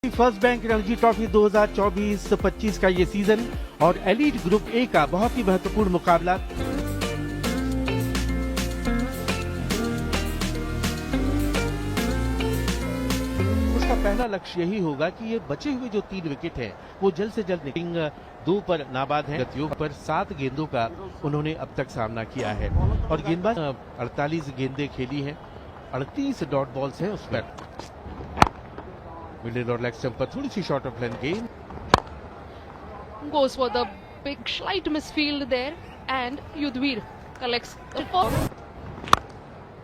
First bank Ranji trophy 2024-25 का ये season और एलीट ग्रुप ए का बहुत ही महत्वपूर्ण मुकाबला। उसका पहला लक्ष्य यही होगा कि ये बचे हुए जो 3 विकेट हैं वो जल्द से जल्द निकलेंगे। 2 पर नाबाद है, गतियों पर 7 गेंदों का उन्होंने अब तक सामना किया है और गेंदबाज 48 गेंदें खेली हैं, 38 डॉट बॉल्स हैं उस पर। मिडिल और लेग स्टंप पर थोड़ी सी शॉर्ट ऑफ लेंथ गेंद। Goes for the big slight misfield there and Yudhvir collects the ball.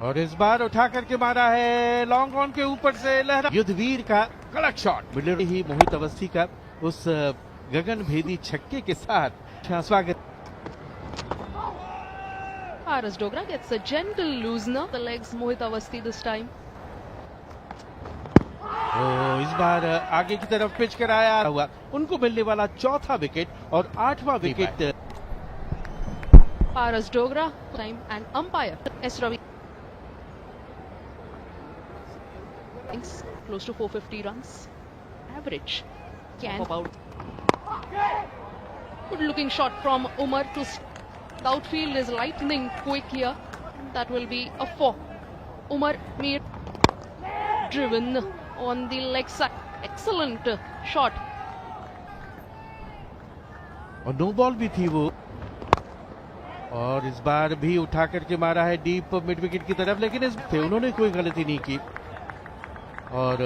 और इस बार उठा करके मारा है लॉन्ग ऑन के ऊपर से लहरा। युद्धवीर का कड़क शॉट मिडिल ही मोहित अवस्थी का उस गगन भेदी छक्के के साथ स्वागत। Paras Dogra gets a gentle loosener. The legs Mohit Awasthi this time. इस बार आगे की तरफ पिच कराया हुआ, उनको मिलने वाला चौथा विकेट और 8वां wicket. Paras Dogra time and umpire S. Ravi. Close to 450 runs. Average. Can about. Good looking shot from Umar to the outfield is lightning quick here. That will be a 4. Umar made driven on the leg side. Excellent shot. और no ball भी थी वो और इस बार भी उठा करके मारा है डीप मिड विकेट की तरफ, लेकिन इस उन्होंने कोई गलती नहीं की और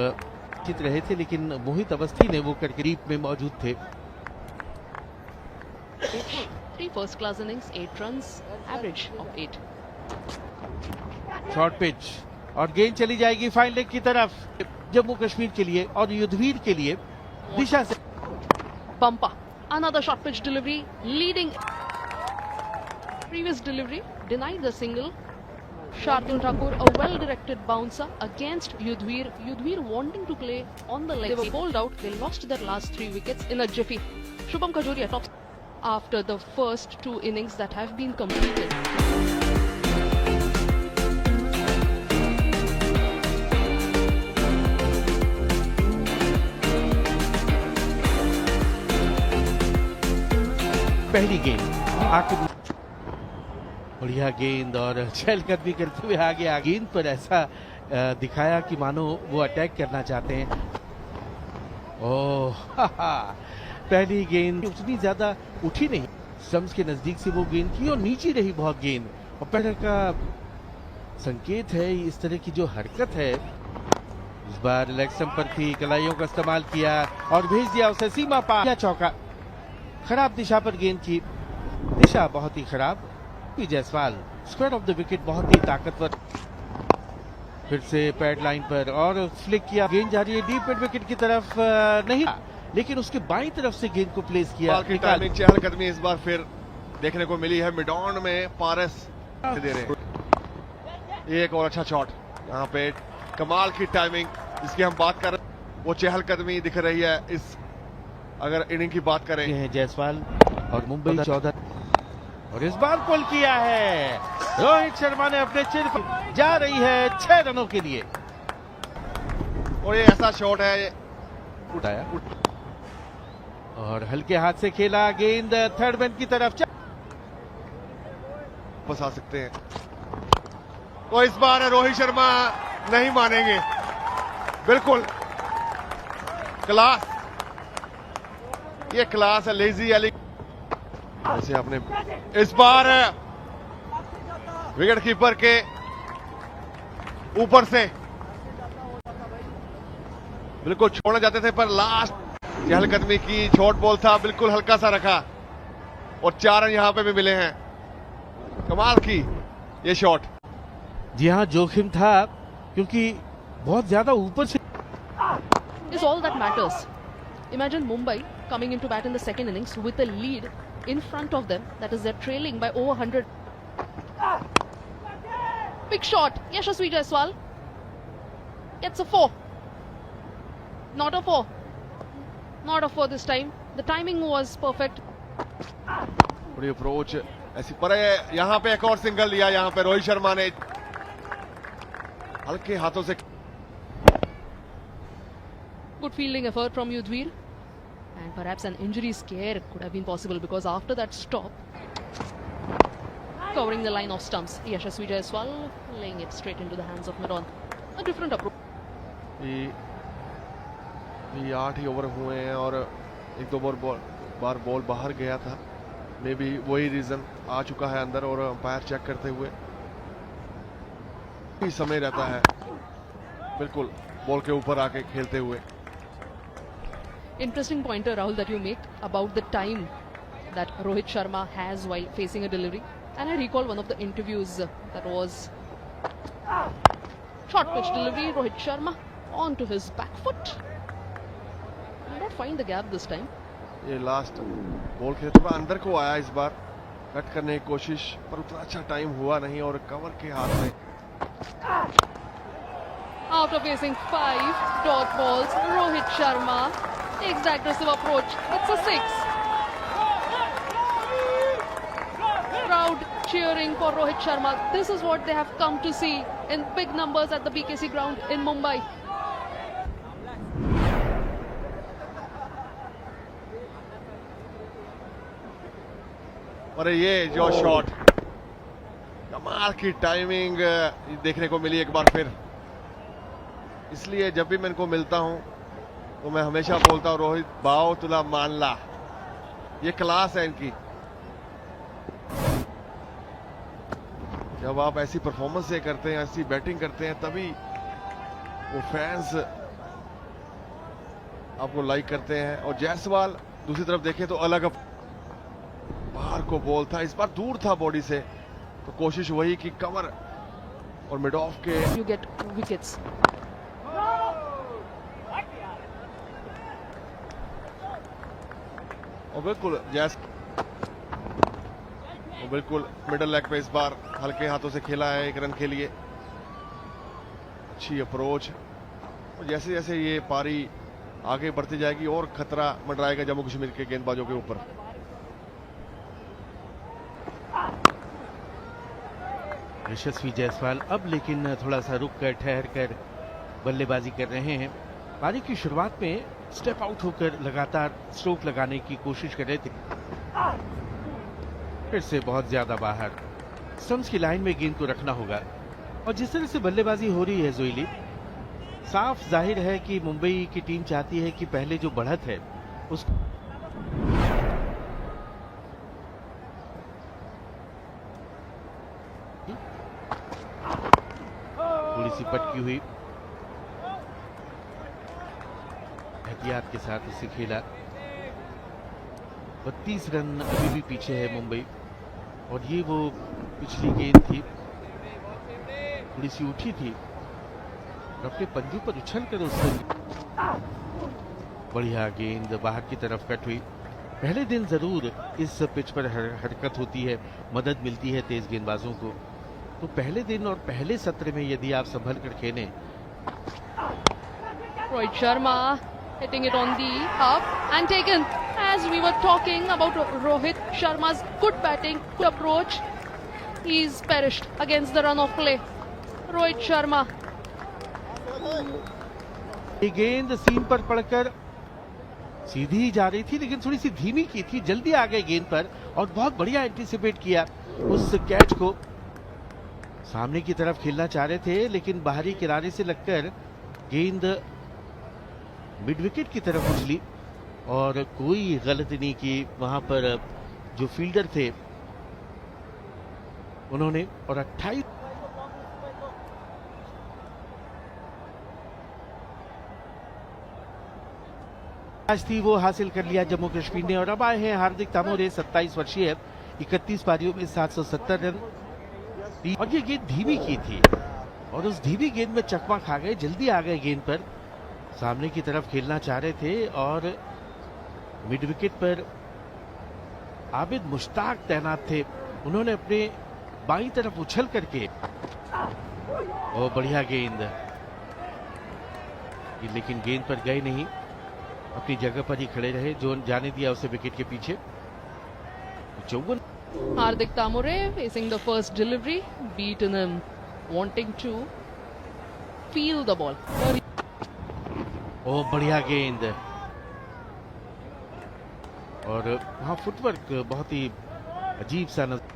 जीत रहे थे, लेकिन मोहित अवस्थी ने वो करके डीप में मौजूद थे। 3 first class innings, 8 runs, average of 8. Short pitch और गेंद चली जाएगी फाइन लेग की तरफ जम्मू कश्मीर के लिए और युद्धवीर के लिए दिशा से। Bumper, another short pitch delivery, leading. Previous delivery denied the single. Shardul Thakur, a well-directed bouncer against Yudhvir. Yudhvir wanting to play on the leg. They were bowled out. They lost their last 3 wickets in a jiffy. Shubham Khajuria tops after the first 2 innings that have been completed. पहली गेंद आके बढ़िया गेंद और चहलकदमी करते हुए आगे गेंद पर ऐसा दिखाया कि मानो वो अटैक करना चाहते हैं। ओह पहली गेंद उतनी ज्यादा उठी नहीं, स्टंप्स के नजदीक से वो गेंद की और नीचे रही बहुत गेंद और पहले का संकेत है इस तरह की जो हरकत है। इस बार लेग स्टंप पर थी, कलाइयों का इस्तेमाल किया और भेज दिया उसे सीमा पार। चौका, खराब दिशा पर गेंद की, दिशा बहुत ही खराब। Jaiswal square of the wicket बहुत ही ताकतवर, फिर से पैड लाइन पर और फ्लिक किया, गेंद जा रही है डीप मिड विकेट की तरफ, नहीं लेकिन उसके बाईं तरफ से गेंद को प्लेस किया। चहलकदमी इस बार फिर देखने को मिली है मिडॉन में। पारस दे रहे हैं एक और अच्छा शॉट, यहाँ पे कमाल की टाइमिंग जिसकी हम बात कर रहे हैं, वो चहलकदमी दिख रही है इस अगर इनिंग की बात करें। हैं जायसवाल और मुंबई 14 और इस बार पुल किया है रोहित शर्मा ने अपने चिर जा रही है 6 रनों के लिए और ये ऐसा शॉट है उठाया और हल्के हाथ से खेला, गेंद थर्ड मैन की तरफ फंसा सकते हैं। तो इस बार रोहित शर्मा नहीं मानेंगे, बिल्कुल क्लास, ये क्लास है लेजी अली। ऐसे आपने इस बार विकेट कीपर के ऊपर से बिल्कुल छोड़ना चाहते थे पर लास्ट चहलकदमी की शॉर्ट बॉल था, बिल्कुल हल्का सा रखा और 4 रन यहां पे भी मिले हैं। कमाल की ये शॉट। जी हाँ, जोखिम था क्योंकि बहुत ज्यादा ऊपर से। Is all that matters. Imagine Mumbai coming into bat in the second innings with a lead in front of them, that is they're trailing by over 100. Big shot, Yashasvi Jaiswal gets a 4. Not a 4. Not a 4 this time. The timing was perfect. बड़ी approach ऐसी पर यहाँ पे एक और single लिया, यहाँ पे रोहित शर्मा ने हल्के हाथों से Good fielding effort from Yudhvir. And perhaps an injury scare could have been possible because after that stop, covering the line of stumps, Yashasvi Jaiswal laying it straight into the hands of Medon. A different approach. ये 8 ही over हुए हैं और एक दो बार ball बाहर गया था, may be वही रीजन आ चुका है अंदर और अंपायर चेक करते हुए ही समय रहता है बिल्कुल बॉल के ऊपर आके खेलते हुए. Interesting pointer, Rahul, that you make about the time that Rohit Sharma has while facing a delivery. And I recall one of the interviews that was short pitch delivery, Rohit Sharma onto his back foot. Did not find the gap this time. ये last ball खेलते हुए अंदर को आया, इस बार cut करने की कोशिश पर उतना अच्छा टाइम हुआ नहीं और कवर के हाथ में. After facing 5 dot balls, Rohit Sharma takes the aggressive approach. It's a 6. Crowd cheering for Rohit Sharma. This is what they have come to see in big numbers at the BKC ground in Mumbai. और ये जो shot, कमाल की timing देखने को मिली एक बार फिर. इसलिए जब भी मैं इनको मिलता हूं तो मैं हमेशा बोलता हूं, रोहित बाओ तुला मान ला. ये क्लास है इनकी. जब आप ऐसी परफॉर्मेंस से करते हैं, ऐसी बैटिंग करते हैं, तभी वो फैंस आपको लाइक करते हैं. और जायसवाल दूसरी तरफ देखें तो अलग बाहर को बॉल था, इस बार दूर था बॉडी से, तो कोशिश वही कि कवर और मिड ऑफ के You get wickets. और बिल्कुल मिडल लेग पे इस बार हल्के हाथों से खेला है, 1 रन के लिए. अच्छी अप्रोच. और जैसे जैसे ये पारी आगे बढ़ती जाएगी और खतरा मंडराएगा जम्मू कश्मीर के गेंदबाजों के ऊपर. यशस्वी जायसवाल अब लेकिन थोड़ा सा रुक कर ठहर कर बल्लेबाजी कर रहे हैं. पारी की शुरुआत में स्टेप आउट होकर लगातार स्ट्रोक लगाने की कोशिश कर रहे थे, फिर से बहुत ज्यादा बाहर. स्टंप्स की लाइन में गेंद को रखना होगा. और जिस तरह से बल्लेबाजी हो रही है जोइली, साफ जाहिर है कि मुंबई की टीम चाहती है कि पहले जो बढ़त है उस थोड़ी सी पटकी हुई एहतियात के साथ उसे खेला. 32 रन अभी भी पीछे है मुंबई. और ये वो पिछली गेंद थी, थोड़ी सी उठी थी और अपने पंजों पर उछल कर उससे बढ़िया गेंद बाहर की तरफ कट हुई. पहले दिन जरूर इस पिच पर हरकत होती है, मदद मिलती है तेज गेंदबाजों को. तो पहले दिन और पहले सत्र में यदि आप संभल कर खेलें. Rohit Sharma hitting it on the up and taken. As we were talking about Rohit Sharma's good batting, good approach, he's perished against the run of play. Rohit Sharma. ये गेंद सीम पर पड़कर सीधी ही जा रही थी, लेकिन थोड़ी सी धीमी की थी. जल्दी आ गए गेंद पर और बहुत बढ़िया एंटीसिपेट किया उस कैच को. सामने की तरफ खेलना चाह रहे थे, लेकिन बाहरी किनारे से लगकर गेंद मिड विकेट की तरफ उछली और कोई गलती नहीं की वहां पर जो फील्डर थे उन्होंने. और 28 आज थी वो हासिल कर लिया जम्मू कश्मीर ने. और अब आए हैं हार्दिक तामोरे, 27 वर्षीय, 31 पारियों में 770 रन. और ये गेंद धीमी की थी और उस धीमी गेंद में चकमा खा गए. जल्दी आ गए गेंद पर, सामने की तरफ खेलना चाह रहे थे और मिड विकेट पर आबिद मुश्ताक तैनात थे. उन्होंने अपने बाईं तरफ उछल करके वो बढ़िया गेंद, लेकिन गेंद पर गए नहीं, अपनी जगह पर ही खड़े रहे. जो जाने दिया उसे विकेट के पीछे. 54. Hardik Tamore facing the first delivery, beaten him, wanting to feel the ball. ओ बढ़िया गेंद, और वहां फुटवर्क बहुत ही अजीब सा नजर,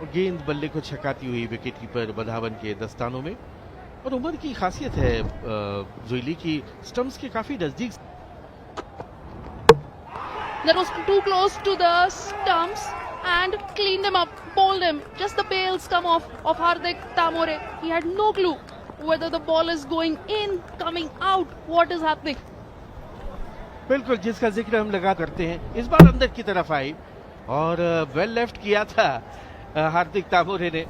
और गेंद बल्ले को छकाती हुई विकेट कीपर बधावन के दस्तानों में। और उम्र की खासियत है जोइली की, स्टंप्स के काफी नजदीक। That was too close to the stumps and cleaned him up, bowled him. Just the bails come off of Hardik Tamore. He had no clue whether the ball is going in, coming out, what is happening. बिल्कुल, जिसका जिक्र हम लगा करते हैं, इस बार अंदर की तरफ आई और वेल लेफ्ट किया था हार्दिक तामोरे ने,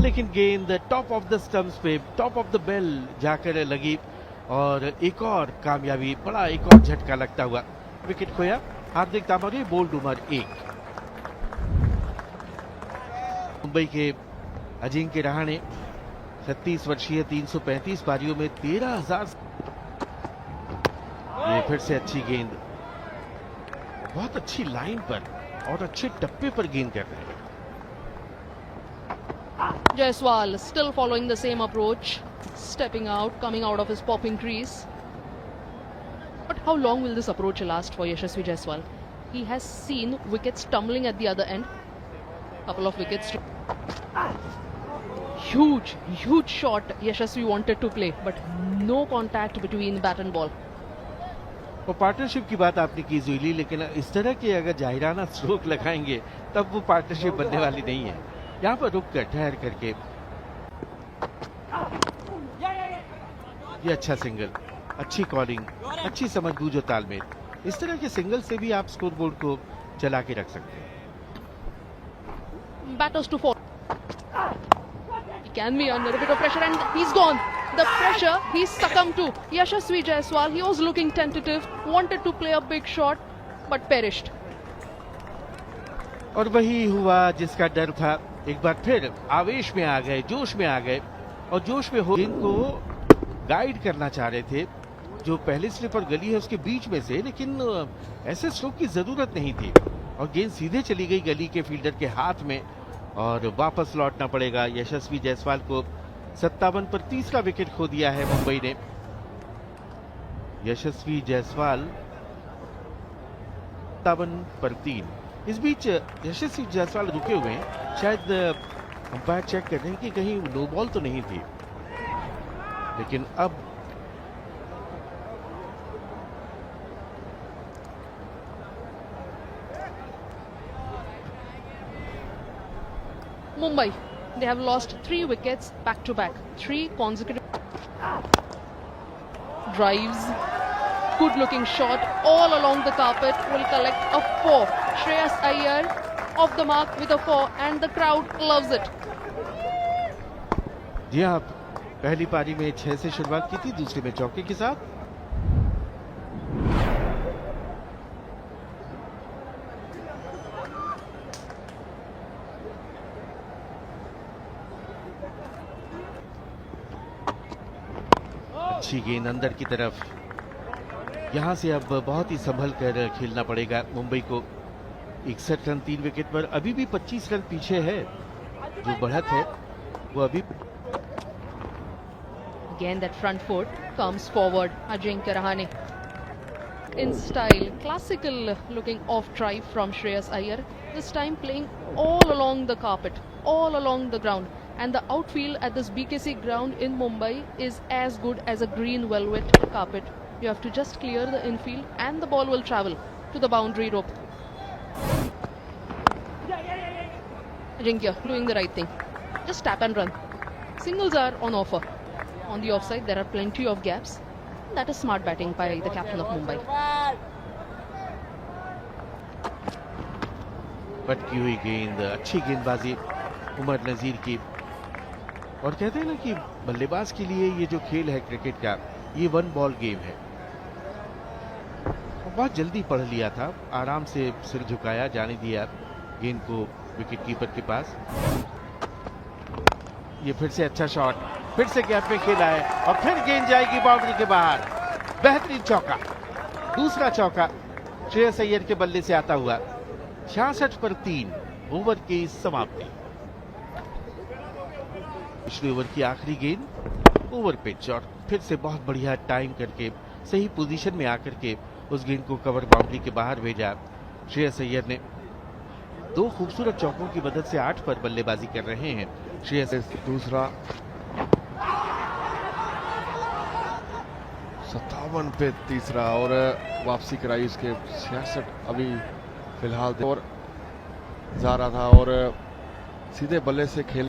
लेकिन गेंद टॉप ऑफ द स्टंप्स पे, टॉप ऑफ द बेल जाकर लगी और एक और कामयाबी, बड़ा एक और झटका लगता हुआ विकेट खोया हार्दिक तामोरे, बोल्ड उम्र 1। मुंबई के अजिंक्य रहाणे 36 वर्षीय 335 पारियों में 13,000। ये फिर से अच्छी गेंद, बहुत अच्छी लाइन पर और अच्छे टप्पे पर गेंद कर रहे हैं। Jaiswal still following the same approach, stepping out, coming out of his popping crease. But how long will this approach last for Yashasvi Jaiswal? He has seen wickets tumbling at the other end. Couple of wickets. Huge shot Yashasvi wanted to play, but no contact between bat and ball. और partnership की बात आपने की जोइली, लेकिन इस तरह के अगर जाहिराना स्ट्रोक लगाएंगे तब वो पार्टनरशिप बनने वाली नहीं है। यहाँ पर रुक कर ठहर करके ये अच्छा सिंगल, अच्छी कॉलिंग, अच्छी समझबूझ और तालमेल, इस तरह के सिंगल से भी आप स्कोरबोर्ड को चला के रख सकते हैं। Batters to fall. He can be under a bit of pressure and he's gone. The pressure he succumbed to. Yashasvi Jaiswal, he was looking tentative, wanted to play a big shot, but perished. और वही हुआ जिसका डर था, एक बार फिर आवेश में आ गए, जोश में आ गए, और जोश में हो इनको गाइड करना चाह रहे थे, जो पहले स्लिपर गली है उसके बीच में से, लेकिन ऐसे स्ट्रोक की जरूरत नहीं थी और गेंद सीधे चली गई गली के फील्डर के हाथ में और वापस लौटना पड़ेगा यशस्वी जायसवाल को। 57 पर तीसरा विकेट खो दिया है मुंबई ने। यशस्वी जायसवाल 57 पर 3। इस बीच यशस्वी जायसवाल रुके हुए हैं, शायद अंपायर चेक कर रहे हैं कि कहीं नो बॉल तो नहीं थी, लेकिन अब Mumbai, they have lost 3 wickets back to back. 3 consecutive drives. Good looking shot all along the carpet, will collect a 4. Shreyas Iyer off the mark with a 4 and the crowd loves it. जी हाँ, पहली पारी में 6 से शुरुआत की थी, दूसरी में चौके के साथ। अच्छी गेंद अंदर की तरफ, यहां से अब बहुत ही संभल कर खेलना पड़ेगा मुंबई को। 61 रन 3 विकेट पर, अभी भी 25 रन पीछे है, जो बढ़त है वो अभी। Again that front foot comes forward. Ajinkya Rahane in style, classical looking off drive from Shreyas Iyer. This time playing all along the carpet, all along the ground. And the outfield at this BKC ground in Mumbai is as good as a green velvet carpet. You have to just clear the infield and the ball will travel to the boundary rope. Ajinkya doing the right thing. Just tap and run. Singles are on offer. On the offside, there are plenty of gaps. That is smart batting by the captain of Mumbai. भटकी हुई गेंद, अच्छी गेंदबाजी उमर नजीर की। और कहते हैं ना कि बल्लेबाज के लिए ये जो खेल है क्रिकेट का, ये 1 बॉल गेम है। बहुत जल्दी पढ़ लिया था, आराम से सिर झुकाया, जाने दिया गेंद को विकेट कीपर के पास। ये फिर से अच्छा शॉट, फिर से गैप में खेला है और फिर गेंद जाएगी बाउंड्री के बाहर। बेहतरीन चौका, दूसरा चौका श्रेयस अय्यर के बल्ले से आता हुआ। 66 पर 3, ओवर की समाप्ति। पिछले ओवर की आखिरी गेंद, ओवर पिच और फिर से बहुत बढ़िया टाइम करके सही पोजीशन में आकर के उस गेंद को कवर बाउंड्री के बाहर भेजा। श्रेयस अय्यर ने 2 खूबसूरत चौकों की मदद से 8 पर बल्लेबाजी कर रहे हैं। श्रेयस दूसरा 57 पे तीसरा और वापसी कराई उसके 66 अभी फिलहाल और जा रहा था और सीधे बल्ले से खेल